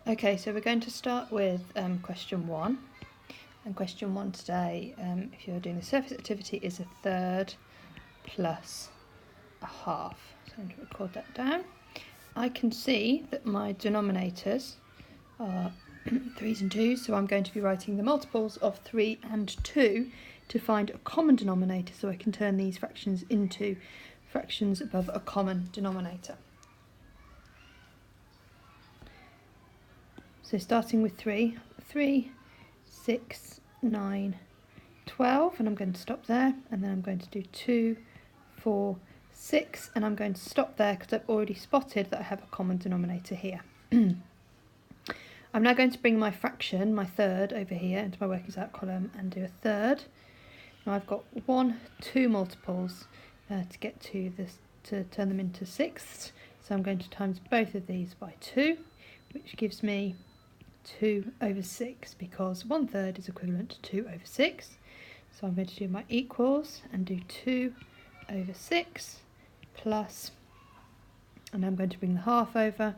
Okay, so we're going to start with question 1. And question 1 today, if you're doing a surface activity, is a third plus a half. So I'm going to record that down. I can see that my denominators are 3's and 2's, so I'm going to be writing the multiples of 3 and 2 to find a common denominator, so I can turn these fractions into fractions above a common denominator. So starting with 3, 6, 9, 12, and I'm going to stop there, and then I'm going to do 2, 4, 6, and I'm going to stop there because I've already spotted that I have a common denominator here. I'm now going to bring my fraction, my third, over here into my workings out column and do a third. Now I've got 1, 2 multiples to get to this, to turn them into sixths, so I'm going to times both of these by 2, which gives me 2 over 6, because 1/3 is equivalent to 2 over 6. So I'm going to do my equals and do 2 over 6 plus, and I'm going to bring the half over,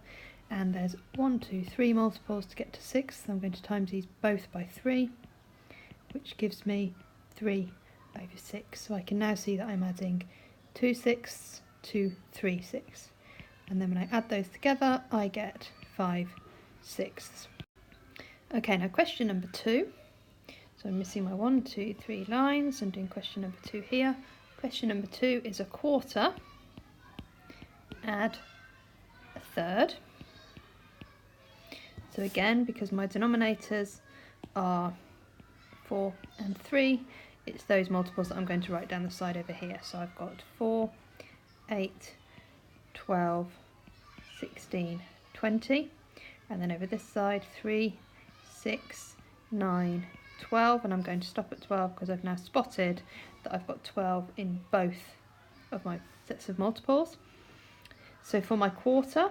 and there's 1, 2, 3 multiples to get to 6. So I'm going to times these both by 3, which gives me 3 over 6. So I can now see that I'm adding 2 sixths to 3 sixths, and then when I add those together I get 5 sixths. Okay, now question number 2. So I'm missing my 1, 2, 3 lines. I'm doing question number 2 here. Question number 2 is a quarter, add a third. So again, because my denominators are 4 and 3, it's those multiples that I'm going to write down the side over here. So I've got 4, 8, 12, 16, 20, and then over this side 3, 6, 9, 12, and I'm going to stop at 12 because I've now spotted that I've got 12 in both of my sets of multiples. So for my quarter,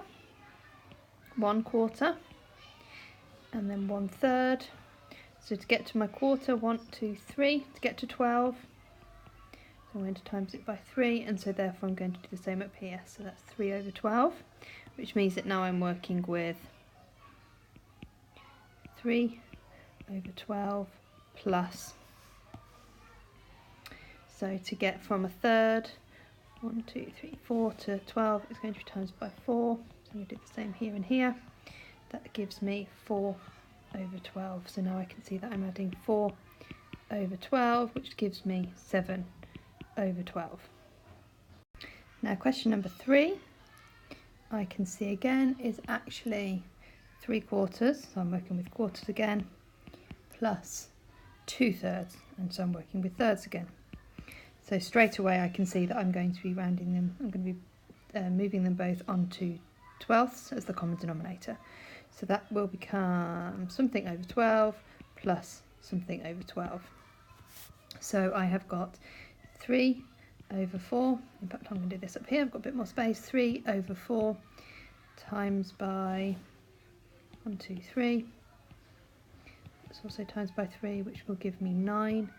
1/4, and then 1/3. So to get to my quarter, 1, 2, 3, to get to 12, so I'm going to times it by 3, and so therefore I'm going to do the same up here. So that's 3 over 12, which means that now I'm working with 3 over 12 plus. So to get from a third, 1, 2, 3, 4 to 12, it's going to be times by 4. So I'm going to do the same here and here. That gives me 4 over 12. So now I can see that I'm adding 4 over 12, which gives me 7 over 12. Now question number 3, I can see again is actually 3/4, so I'm working with quarters again, plus 2/3, and so I'm working with thirds again. So straight away I can see that I'm going to be rounding them, I'm going to be moving them both onto 12ths as the common denominator. So that will become something over 12 plus something over 12. So I have got 3 over 4, in fact I'm going to do this up here, I've got a bit more space, 3 over 4 times by 1, 2, 3. It's also times by 3, which will give me 9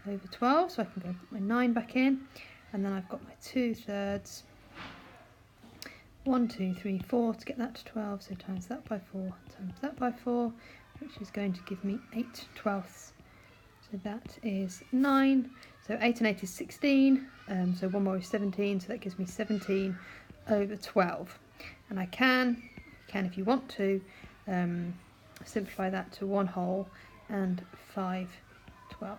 over 12, so I can go put my 9 back in, and then I've got my 2/3, 1, 2, 3, 4 to get that to 12, so times that by 4, times that by 4, which is going to give me 8/12. So that is 9, so 8 and 8 is 16, so 1 more is 17, so that gives me 17 over 12. And I can if you want to, simplify that to 1 whole and 5/12.